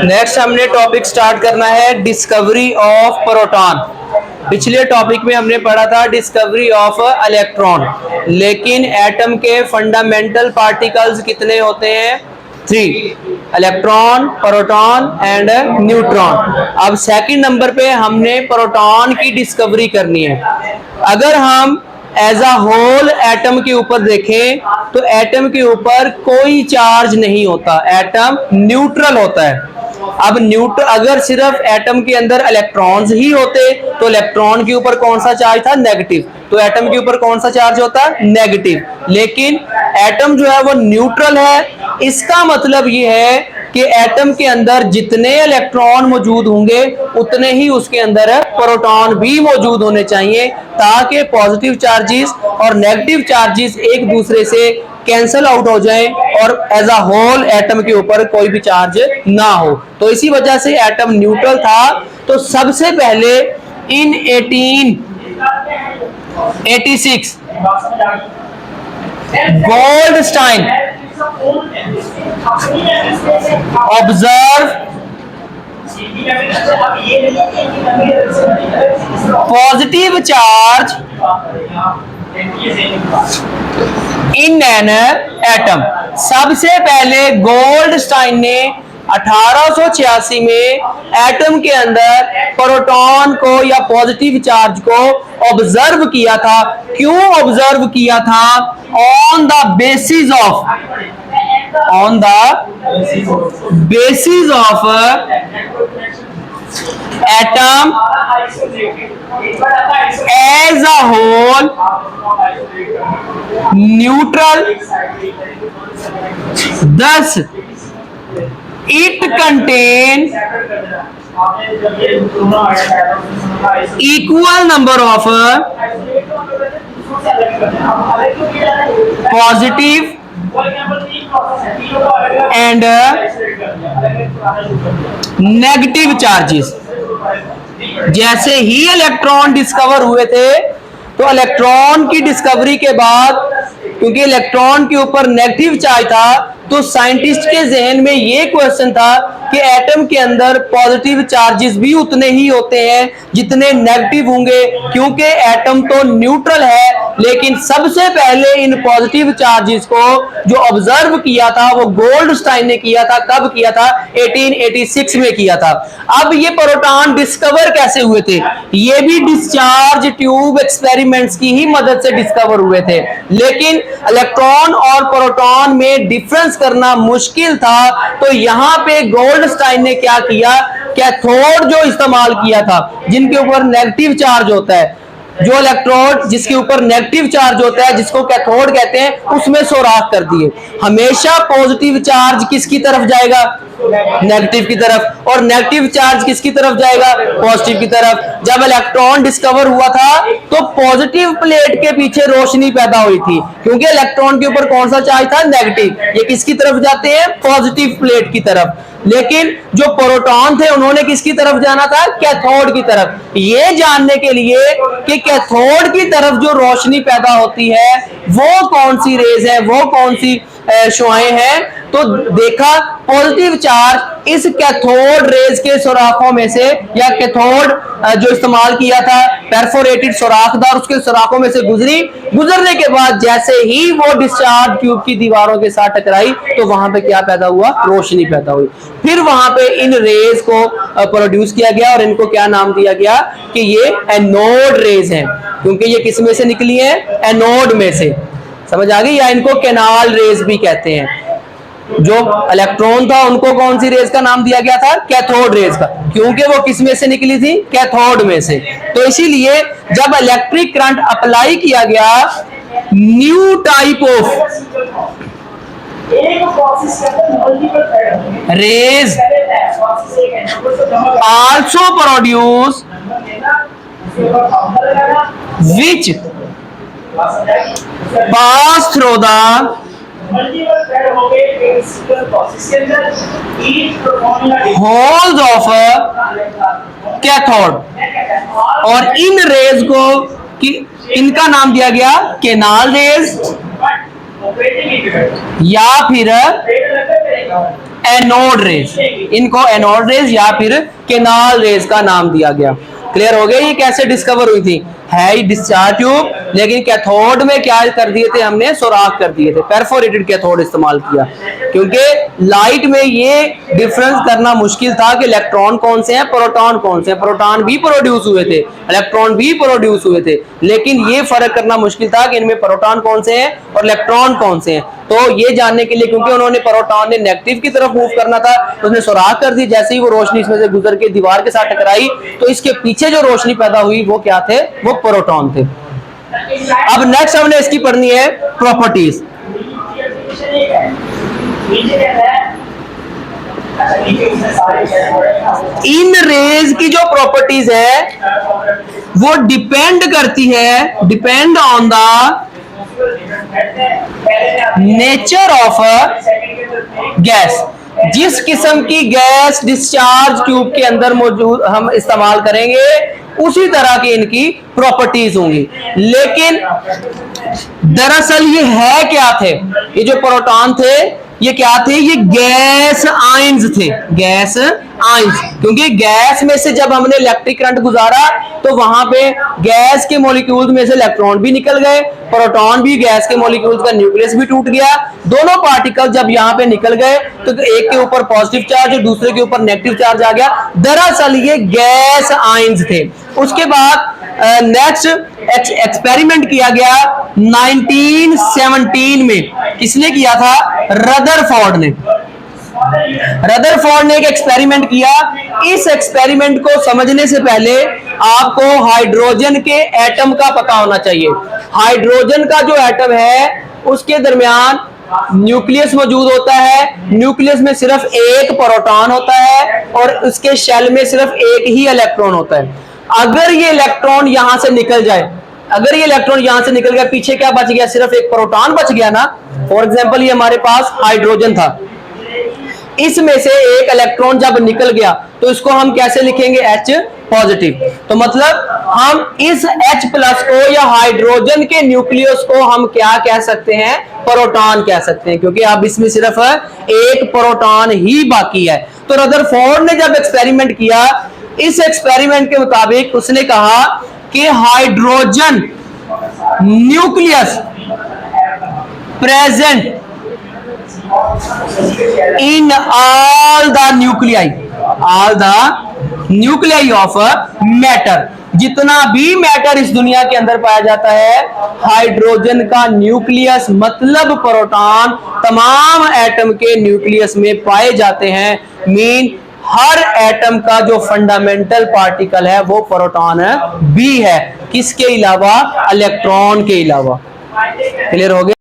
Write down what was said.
Next हमने topic start करना है डिस्कवरी ऑफ प्रोटॉन। पिछले टॉपिक में हमने पढ़ा था डिस्कवरी ऑफ इलेक्ट्रॉन, लेकिन एटम के फंडामेंटल पार्टिकल्स कितने होते हैं? 3, इलेक्ट्रॉन, प्रोटॉन एंड न्यूट्रॉन। अब सेकंड नंबर पे हमने प्रोटॉन की डिस्कवरी करनी है। अगर हम एज अ होल एटम के ऊपर देखें तो एटम के ऊपर कोई चार्ज नहीं होता, एटम न्यूट्रल होता है। अब अगर सिर्फ एटम के अंदर इलेक्ट्रॉन्स ही होते तो इलेक्ट्रॉन के ऊपर कौन सा चार्ज था? नेगेटिव। तो एटम के ऊपर कौन सा चार्ज होता? नेगेटिव। लेकिन एटम जो है वो न्यूट्रल है। इसका मतलब ये है कि एटम के अंदर जितने इलेक्ट्रॉन मौजूद होंगे उतने ही उसके अंदर प्रोटॉन भी मौजूद होने चाहिए, ताकि पॉजिटिव चार्जेस और नेगेटिव चार्जेस एक दूसरे से कैंसल आउट हो जाएं और एज अ होल एटम के ऊपर कोई भी चार्ज ना हो। तो इसी वजह से एटम न्यूट्रल था। तो सबसे पहले इन 1886 Goldstein observe positive charge in an atom. सबसे पहले गोल्डस्टाइन ने 1886 में एटम के अंदर प्रोटॉन को या पॉजिटिव चार्ज को ऑब्जर्व किया था। क्यों ऑब्जर्व किया था? On the basis of atom as a whole neutral, thus it contains equal number of positive and negative charges। जैसे ही इलेक्ट्रॉन डिस्कवर हुए थे तो इलेक्ट्रॉन की डिस्कवरी के बाद, क्योंकि इलेक्ट्रॉन के ऊपर नेगेटिव चार्ज था, तो साइंटिस्ट के जहन में ये क्वेश्चन था कि एटम के अंदर पॉजिटिव चार्जेस भी उतने ही होते हैं जितने नेगेटिव होंगे, क्योंकि एटम तो न्यूट्रल है। लेकिन सबसे पहले इन पॉजिटिव चार्जेस को जो ऑब्जर्व किया था वो गोल्डस्टाइन ने किया था। कब किया था? 1886 में किया था। अब ये प्रोटॉन डिस्कवर कैसे हुए थे? ये भी डिस्चार्ज ट्यूब एक्सपेरिमेंट्स की ही मदद से डिस्कवर हुए थे। लेकिन इलेक्ट्रॉन और प्रोटॉन में डिफरेंस करना मुश्किल था, तो यहां पे गोल्डस्टाइन ने क्या किया? कैथोड जो इस्तेमाल किया था, जिनके ऊपर नेगेटिव चार्ज होता है, जो इलेक्ट्रोड जिसके ऊपर नेगेटिव चार्ज होता है, जिसको कैथोड कहते हैं, उसमें सुराख कर दिए। हमेशा पॉजिटिव चार्ज किसकी तरफ जाएगा? नेगेटिव की तरफ। और नेगेटिव चार्ज किसकी तरफ जाएगा? पॉजिटिव की तरफ। जब इलेक्ट्रॉन डिस्कवर हुआ था तो पॉजिटिव प्लेट के पीछे रोशनी पैदा हुई थी, क्योंकि इलेक्ट्रॉन के ऊपर कौन सा चार्ज था? नेगेटिव। ये किसकी तरफ जाते हैं? पॉजिटिव प्लेट की तरफ। लेकिन जो प्रोटॉन थे उन्होंने किसकी तरफ जाना था? कैथोड की तरफ। ये जानने के लिए कि कैथोड की तरफ जो रोशनी पैदा होती है वो कौन सी रेज है, वो कौन सी शुआएं हैं, तो देखा पॉजिटिव चार्ज इस कैथोड रेज के सुराखों में से, या कैथोड जो इस्तेमाल किया था परफोरेटेड सुराखदार, उसके सुराखों में से गुजरने के बाद जैसे ही वो डिस्चार्ज ट्यूब की दीवारों के साथ टकराई तो वहां पे क्या पैदा हुआ? रोशनी पैदा हुई। फिर वहां पे इन रेज को प्रोड्यूस किया गया और इनको क्या नाम दिया गया कि ये एनोड रेज हैं, क्योंकि ये किस में से निकली है? एनोड में से। समझ आ गई? या इनको कैनाल रेज भी कहते हैं। जो इलेक्ट्रॉन था उनको कौन सी रेज का नाम दिया गया था? कैथोड रेज का, क्योंकि वो किस में से निकली थी? कैथोड में से। तो इसीलिए जब इलेक्ट्रिक करंट अप्लाई किया गया, new type of rays also produce which pass through the holes of cathode. और इन रेज को इनका नाम दिया गया केनाल रेज या फिर एनोड रेज, इनको एनोड रेज या फिर केनाल रेज का नाम दिया गया। क्लियर हो गया? ये कैसे डिस्कवर हुई थी? है ही डिस्चार्ज ट्यूब, लेकिन कैथोड में क्या कर दिए थे हमने? सुराख कर दिए थे, परफोरेटेड कैथोड इस्तेमाल किया, क्योंकि लाइट में ये डिफरेंस करना मुश्किल था कि इलेक्ट्रॉन कौन से हैं, प्रोटॉन कौन से हैं। प्रोटॉन भी प्रोड्यूस हुए थे, इलेक्ट्रॉन भी प्रोड्यूस हुए थे, लेकिन ये फर्क करना मुश्किल था कि इनमें प्रोटॉन कौन से हैं और इलेक्ट्रॉन कौन से हैं। तो ये जानने के लिए, क्योंकि उन्होंने प्रोटॉन ने नेगेटिव की तरफ मूव करना था, तो उसने सुराख कर दी। जैसे ही वो रोशनी इसमें से गुजर के दीवार के साथ टकराई, तो इसके पीछे जो रोशनी पैदा हुई वो क्या थे? वो प्रोटॉन थे। अब नेक्स्ट हमने इसकी पढ़नी है प्रॉपर्टीज। इन रेज की जो प्रॉपर्टीज है वो डिपेंड करती है, depend on the nature of gas. जिस किस्म की गैस डिस्चार्ज ट्यूब के अंदर मौजूद हम इस्तेमाल करेंगे, उसी तरह की इनकी प्रॉपर्टीज होंगी। लेकिन दरअसल ये है क्या थे? ये जो प्रोटॉन थे ये क्या थे? ये गैस आयंस थे, गैस आयंस। क्योंकि गैस में से जब हमने इलेक्ट्रिक करंट गुजारा तो वहां पे गैस के मॉलिक्यूल्स में से इलेक्ट्रॉन भी निकल गए, प्रोटॉन भी, गैस के मॉलिक्यूल्स का न्यूक्लियस भी टूट गया। दोनों पार्टिकल जब यहाँ पे निकल गए तो एक के ऊपर पॉजिटिव चार्ज और दूसरे के ऊपर नेगेटिव चार्ज आ गया। दरअसल ये गैस आयंस थे। उसके बाद नेक्स्ट एक्सपेरिमेंट किया गया 1917 में। किसने किया था? रदरफोर्ड ने। रदरफोर्ड ने एक एक्सपेरिमेंट किया। इस एक्सपेरिमेंट को समझने से पहले आपको हाइड्रोजन के एटम का पता होना चाहिए। हाइड्रोजन का जो एटम है उसके दरमियान न्यूक्लियस मौजूद होता है। न्यूक्लियस में सिर्फ एक प्रोटॉन होता है और उसके शेल में सिर्फ एक ही इलेक्ट्रॉन होता है। अगर ये इलेक्ट्रॉन यहां से निकल जाए, अगर ये इलेक्ट्रॉन यहां से निकल गया, पीछे क्या बच गया? सिर्फ एक प्रोटॉन बच गया ना। फॉर एग्जांपल ये हमारे पास हाइड्रोजन था, इसमें से एक इलेक्ट्रॉन जब निकल गया तो इसको हम कैसे लिखेंगे? H positive. तो मतलब हम इस H प्लस को या हाइड्रोजन के न्यूक्लियस को हम क्या कह सकते हैं? प्रोटॉन कह सकते हैं, क्योंकि अब इसमें सिर्फ एक प्रोटॉन ही बाकी है। तो रदरफोर्ड ने जब एक्सपेरिमेंट किया, इस एक्सपेरिमेंट के मुताबिक उसने कहा कि hydrogen nucleus present in all the nuclei of matter। जितना भी मैटर इस दुनिया के अंदर पाया जाता है, हाइड्रोजन का न्यूक्लियस मतलब प्रोटॉन तमाम एटम के न्यूक्लियस में पाए जाते हैं। मीन हर एटम का जो फंडामेंटल पार्टिकल है वो प्रोटॉन भी है। किसके अलावा? इलेक्ट्रॉन के अलावा। क्लियर हो गया?